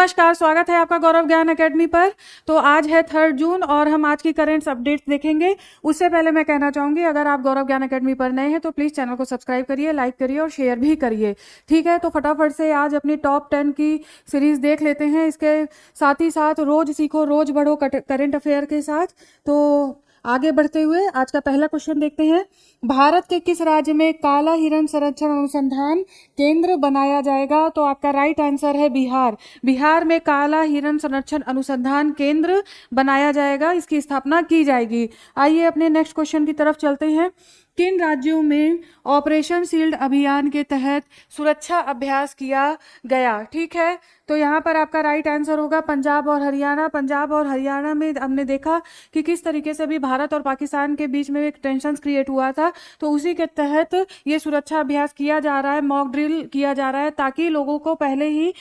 नमस्कार, स्वागत है आपका गौरव ज्ञान एकेडमी पर। तो आज है 3 जून और हम आज की करेंट अपडेट्स देखेंगे। उससे पहले मैं कहना चाहूँगी, अगर आप गौरव ज्ञान एकेडमी पर नए हैं तो प्लीज़ चैनल को सब्सक्राइब करिए, लाइक करिए और शेयर भी करिए। ठीक है, तो फटाफट से आज अपनी टॉप 10 की सीरीज़ देख लेते हैं। इसके साथ ही साथ रोज़ सीखो रोज़ बढ़ो करेंट अफेयर के साथ। तो आगे बढ़ते हुए आज का पहला क्वेश्चन देखते हैं। भारत के किस राज्य में काला हिरण संरक्षण अनुसंधान केंद्र बनाया जाएगा? तो आपका राइट आंसर है बिहार। बिहार में काला हिरण संरक्षण अनुसंधान केंद्र बनाया जाएगा, इसकी स्थापना की जाएगी। आइए अपने नेक्स्ट क्वेश्चन की तरफ चलते हैं। किन राज्यों में ऑपरेशन शील्ड अभियान के तहत सुरक्षा अभ्यास किया गया? ठीक है, तो यहाँ पर आपका राइट आंसर होगा पंजाब और हरियाणा। पंजाब और हरियाणा में हमने देखा कि किस तरीके से भी भारत और पाकिस्तान के बीच में एक टेंशन क्रिएट हुआ था, तो उसी के तहत ये सुरक्षा अभ्यास किया जा रहा है, मॉक ड्रिल किया जा रहा है, ताकि लोगों को पहले ही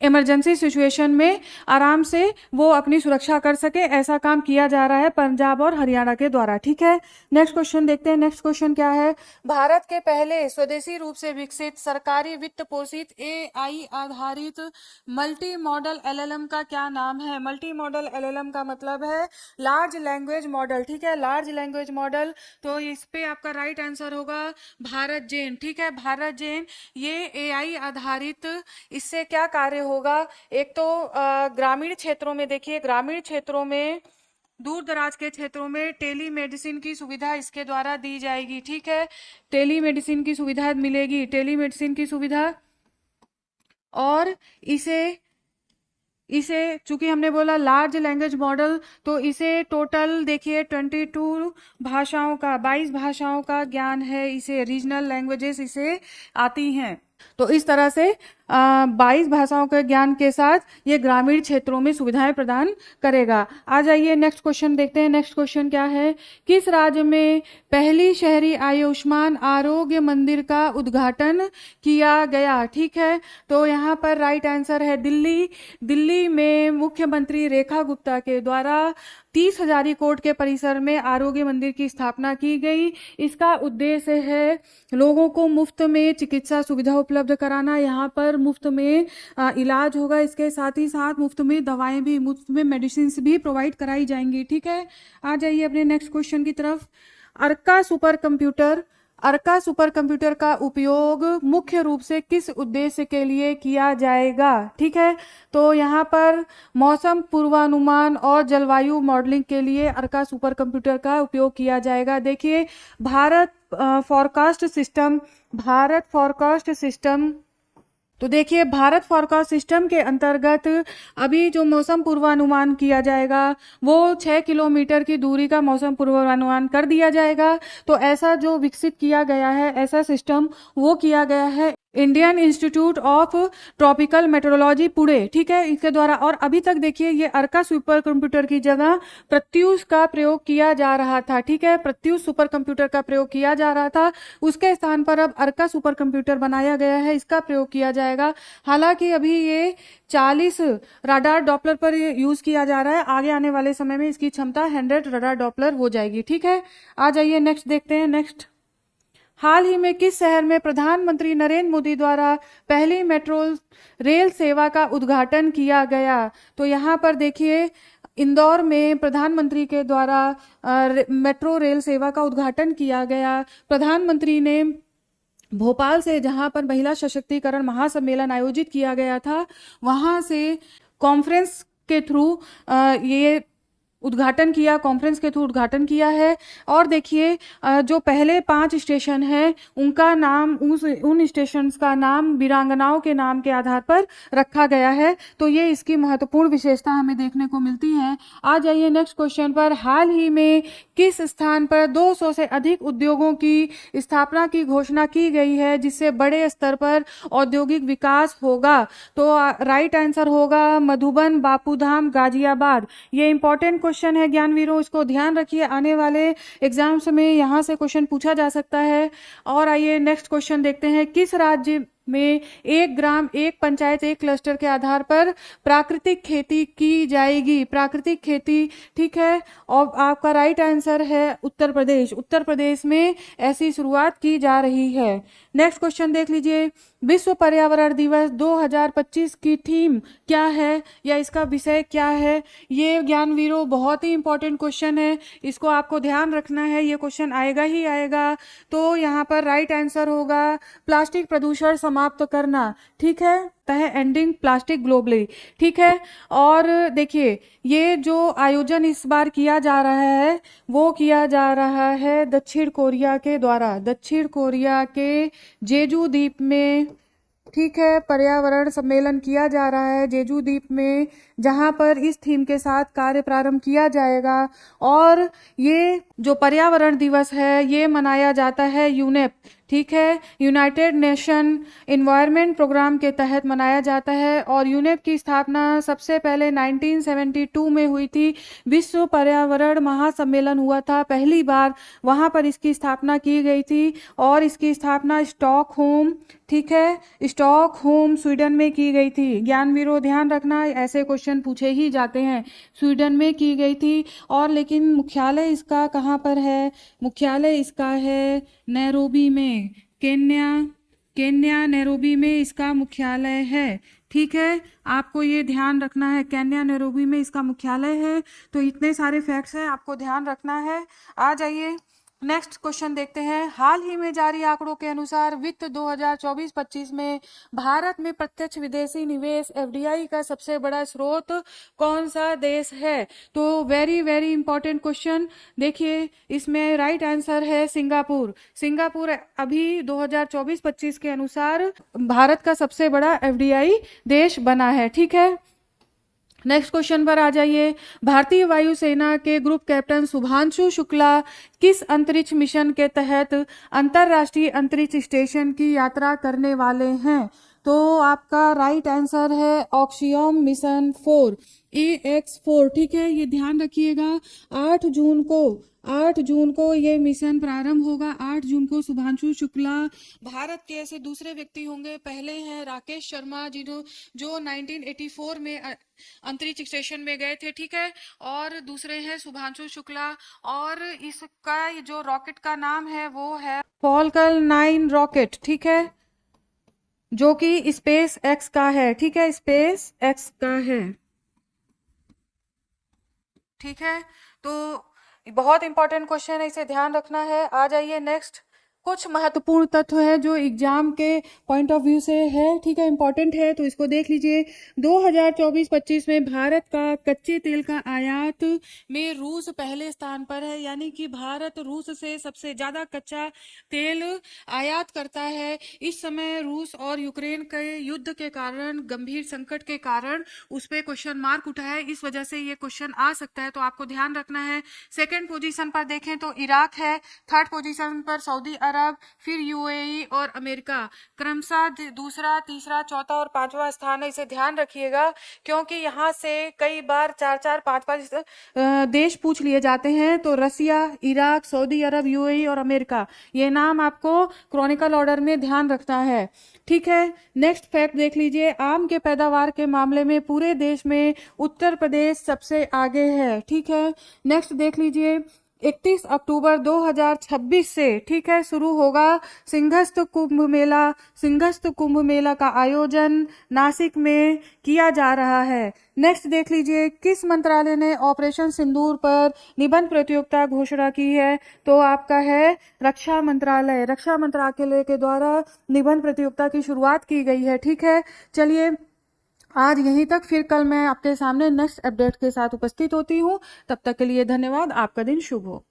इमरजेंसी सिचुएशन में आराम से वो अपनी सुरक्षा कर सके। ऐसा काम किया जा रहा है पंजाब और हरियाणा के द्वारा। ठीक है, नेक्स्ट क्वेश्चन देखते हैं। नेक्स्ट क्वेश्चन क्या है? भारत के पहले स्वदेशी रूप से विकसित सरकारी वित्त पोषित AI आधारित मल्टी मॉडल LLM का क्या नाम है? मल्टी मॉडल LLM का मतलब है लार्ज लैंग्वेज मॉडल। ठीक है, लार्ज लैंग्वेज मॉडल। तो इस पे आपका राइट आंसर होगा भारत जेन। ठीक है, भारत जेन। ये AI आधारित, इससे क्या कार्य होगा? एक तो ग्रामीण क्षेत्रों में, देखिए ग्रामीण क्षेत्रों में, दूर दराज के क्षेत्रों में टेली मेडिसिन की सुविधा इसके द्वारा दी जाएगी। ठीक है, टेली मेडिसिन की सुविधा मिलेगी, टेली मेडिसिन की सुविधा। और इसे चूंकि हमने बोला लार्ज लैंग्वेज मॉडल, तो इसे टोटल देखिए 22 भाषाओं का, 22 भाषाओं का ज्ञान है इसे, रीजनल लैंग्वेजेस इसे आती हैं। तो इस तरह से 22 भाषाओं के ज्ञान के साथ ये ग्रामीण क्षेत्रों में सुविधाएं प्रदान करेगा। आ जाइए नेक्स्ट क्वेश्चन देखते हैं। नेक्स्ट क्वेश्चन क्या है? किस राज्य में पहली शहरी आयुष्मान आरोग्य मंदिर का उद्घाटन किया गया? ठीक है, तो यहाँ पर राइट आंसर है दिल्ली। दिल्ली में मुख्यमंत्री रेखा गुप्ता के द्वारा 30 हजारी कोट के परिसर में आरोग्य मंदिर की स्थापना की गई। इसका उद्देश्य है लोगों को मुफ्त में चिकित्सा सुविधा उपलब्ध कराना। यहाँ पर मुफ्त में इलाज होगा, इसके साथ ही साथ मुफ्त में दवाएं भी, मुफ्त में मेडिसिन भी प्रोवाइड कराई जाएंगी। ठीक है, आ जाइए अपने नेक्स्ट क्वेश्चन की तरफ। अर्का सुपर कंप्यूटर, अर्का सुपर कंप्यूटर का उपयोग मुख्य रूप से किस उद्देश्य के लिए किया जाएगा? ठीक है, तो यहाँ पर मौसम पूर्वानुमान और जलवायु मॉडलिंग के लिए अर्का सुपर कंप्यूटर का उपयोग किया जाएगा। देखिए Bharat forecast system, Bharat forecast system, तो देखिए भारत फॉरकास्ट सिस्टम के अंतर्गत अभी जो मौसम पूर्वानुमान किया जाएगा वो 6 किलोमीटर की दूरी का मौसम पूर्वानुमान कर दिया जाएगा। तो ऐसा जो विकसित किया गया है, ऐसा सिस्टम वो किया गया है Indian institute of tropical metrology Pune. ठीक है, इसके द्वारा। और अभी तक देखिए ये अर्का सुपर कंप्यूटर की जगह प्रत्यूष का प्रयोग किया जा रहा था। ठीक है, प्रत्यूष सुपर कंप्यूटर का प्रयोग किया जा रहा था, उसके स्थान पर अब अर्का सुपर कंप्यूटर बनाया गया है, इसका प्रयोग किया जाएगा। हालांकि अभी ये 40 रडार डॉपलर पर यूज किया जा रहा है, आगे आने वाले समय में इसकी क्षमता 100 रडार डॉपलर हो जाएगी। ठीक है, आ जाइए नेक्स्ट देखते हैं। नेक्स्ट, हाल ही में किस शहर में प्रधानमंत्री नरेंद्र मोदी द्वारा पहली मेट्रो रेल सेवा का उद्घाटन किया गया? तो यहाँ पर देखिए इंदौर में प्रधानमंत्री के द्वारा मेट्रो रेल सेवा का उद्घाटन किया गया। प्रधानमंत्री ने भोपाल से, जहां पर महिला सशक्तिकरण महासम्मेलन आयोजित किया गया था, वहां से कॉन्फ्रेंस के थ्रू ये उद्घाटन किया, कॉन्फ्रेंस के थ्रू उद्घाटन किया है। और देखिए जो पहले 5 स्टेशन हैं उनका नाम, उन स्टेशन का नाम वीरांगनाओं के नाम के आधार पर रखा गया है। तो ये इसकी महत्वपूर्ण विशेषता हमें देखने को मिलती है। आ जाइए नेक्स्ट क्वेश्चन पर। हाल ही में किस स्थान पर 200 से अधिक उद्योगों की स्थापना की घोषणा की गई है, जिससे बड़े स्तर पर औद्योगिक विकास होगा? तो राइट आंसर होगा मधुबन, बापूधाम, गाजियाबाद। ये इंपॉर्टेंट क्वेश्चन है ज्ञानवीरों, इसको ध्यान रखिए, आने वाले एग्जाम्स में यहाँ से क्वेश्चन पूछा जा सकता है। और आइए नेक्स्ट क्वेश्चन देखते हैं। किस राज्य में 1 ग्राम 1 पंचायत 1 क्लस्टर के आधार पर प्राकृतिक खेती की जाएगी। प्राकृतिक खेती, ठीक है। और आपका राइट आंसर है उत्तर प्रदेश। उत्तर प्रदेश में ऐसी शुरुआत की जा रही है। नेक्स्ट क्वेश्चन देख लीजिए, विश्व पर्यावरण दिवस 2025 की थीम क्या है या इसका विषय क्या है? ये ज्ञानवीरों बहुत ही इंपॉर्टेंट क्वेश्चन है, इसको आपको ध्यान रखना है, ये क्वेश्चन आएगा ही आएगा। तो यहाँ पर राइट आंसर होगा प्लास्टिक प्रदूषण समाप्त करना, ठीक है, है एंडिंग प्लास्टिक ग्लोबली, ठीक है। और देखिए, ये जो आयोजन इस बार किया जा रहा है वो किया जा रहा है दक्षिण कोरिया के द्वारा। दक्षिण कोरिया के जेजू द्वीप में, ठीक है, पर्यावरण सम्मेलन किया जा रहा है जेजू द्वीप में, जहां पर इस थीम के साथ कार्य प्रारंभ किया जाएगा। और ये जो पर्यावरण दिवस है ये मनाया जाता है यूनेप, ठीक है, यूनाइटेड नेशन इन्वायरमेंट प्रोग्राम के तहत मनाया जाता है। और यूनेप की स्थापना सबसे पहले 1972 में हुई थी। विश्व पर्यावरण महासम्मेलन हुआ था पहली बार, वहां पर इसकी स्थापना की गई थी। और इसकी स्थापना स्टॉकहोम, ठीक है, स्टॉकहोम स्वीडन में की गई थी। ज्ञानवीरों ध्यान रखना, ऐसे क्वेश्चन पूछे ही जाते हैं। स्वीडन में की गई थी। और लेकिन मुख्यालय इसका कहाँ पर है? मुख्यालय इसका है नैरोबी में, केन्या नैरोबी में इसका मुख्यालय है, ठीक है। आपको ये ध्यान रखना है, केन्या नैरोबी में इसका मुख्यालय है। तो इतने सारे फैक्ट्स हैं, आपको ध्यान रखना है। आ जाइए नेक्स्ट क्वेश्चन देखते हैं। हाल ही में जारी आंकड़ों के अनुसार वित्त 2024-25 में भारत में प्रत्यक्ष विदेशी निवेश एफडीआई का सबसे बड़ा स्रोत कौन सा देश है? तो वेरी वेरी इंपॉर्टेंट क्वेश्चन। देखिए, इसमें राइट आंसर है सिंगापुर। सिंगापुर अभी 2024-25 के अनुसार भारत का सबसे बड़ा एफडीआई देश बना है, ठीक है। नेक्स्ट क्वेश्चन पर आ जाइए। भारतीय वायुसेना के ग्रुप कैप्टन शुभांशु शुक्ला किस अंतरिक्ष मिशन के तहत अंतरराष्ट्रीय अंतरिक्ष स्टेशन की यात्रा करने वाले हैं? तो आपका राइट आंसर है ऑक्सियम मिशन 4, AX4, ठीक है। ये ध्यान रखिएगा, 8 जून को ये मिशन प्रारंभ होगा। 8 जून को शुभांशु शुक्ला भारत के ऐसे दूसरे व्यक्ति होंगे। पहले हैं राकेश शर्मा जो 1984 में अंतरिक्ष स्टेशन में गए थे, ठीक है। और दूसरे हैं शुभांशु शुक्ला। और इसका जो रॉकेट का नाम है वो है फॉल्कन 9 रॉकेट, ठीक है, जो कि स्पेस एक्स का है, ठीक है, स्पेस एक्स का है, ठीक है। तो बहुत इंपॉर्टेंट क्वेश्चन है, इसे ध्यान रखना है। आ जाइए नेक्स्ट। कुछ महत्वपूर्ण तत्व है जो एग्जाम के पॉइंट ऑफ व्यू से है, ठीक है, इंपॉर्टेंट है, तो इसको देख लीजिए। 2024-25 में भारत का कच्चे तेल का आयात में रूस पहले स्थान पर है, यानी कि भारत रूस से सबसे ज्यादा कच्चा तेल आयात करता है। इस समय रूस और यूक्रेन के युद्ध के कारण, गंभीर संकट के कारण उस पर क्वेश्चन मार्क उठा है, इस वजह से ये क्वेश्चन आ सकता है, तो आपको ध्यान रखना है। सेकेंड पोजीशन पर देखें तो इराक है, थर्ड पोजीशन पर सऊदी अरब, फिर यूएई और अमेरिका, क्रमशः दूसरा, तीसरा, चौथा और पांचवा स्थान है। इसे ध्यान रखिएगा, क्योंकि यहाँ से कई बार 4-4, 5-5 देश पूछ लिए जाते हैं। तो रसिया, इराक, सऊदी अरब, यूएई और अमेरिका, ये नाम आपको क्रॉनिकल ऑर्डर में ध्यान रखना है, ठीक है। नेक्स्ट फैक्ट देख लीजिए। आम के पैदावार के मामले में पूरे देश में उत्तर प्रदेश सबसे आगे है, ठीक है। नेक्स्ट देख लीजिए। 31 अक्टूबर 2026 से, ठीक है, शुरू होगा सिंहस्थ कुंभ मेला। सिंहस्थ कुंभ मेला का आयोजन नासिक में किया जा रहा है। नेक्स्ट देख लीजिए। किस मंत्रालय ने ऑपरेशन सिंदूर पर निबंध प्रतियोगिता घोषणा की है? तो आपका है रक्षा मंत्रालय। रक्षा मंत्रालय के द्वारा निबंध प्रतियोगिता की शुरुआत की गई है, ठीक है। चलिए आज यहीं तक, फिर कल मैं आपके सामने नेक्स्ट अपडेट के साथ उपस्थित होती हूँ। तब तक के लिए धन्यवाद। आपका दिन शुभ हो।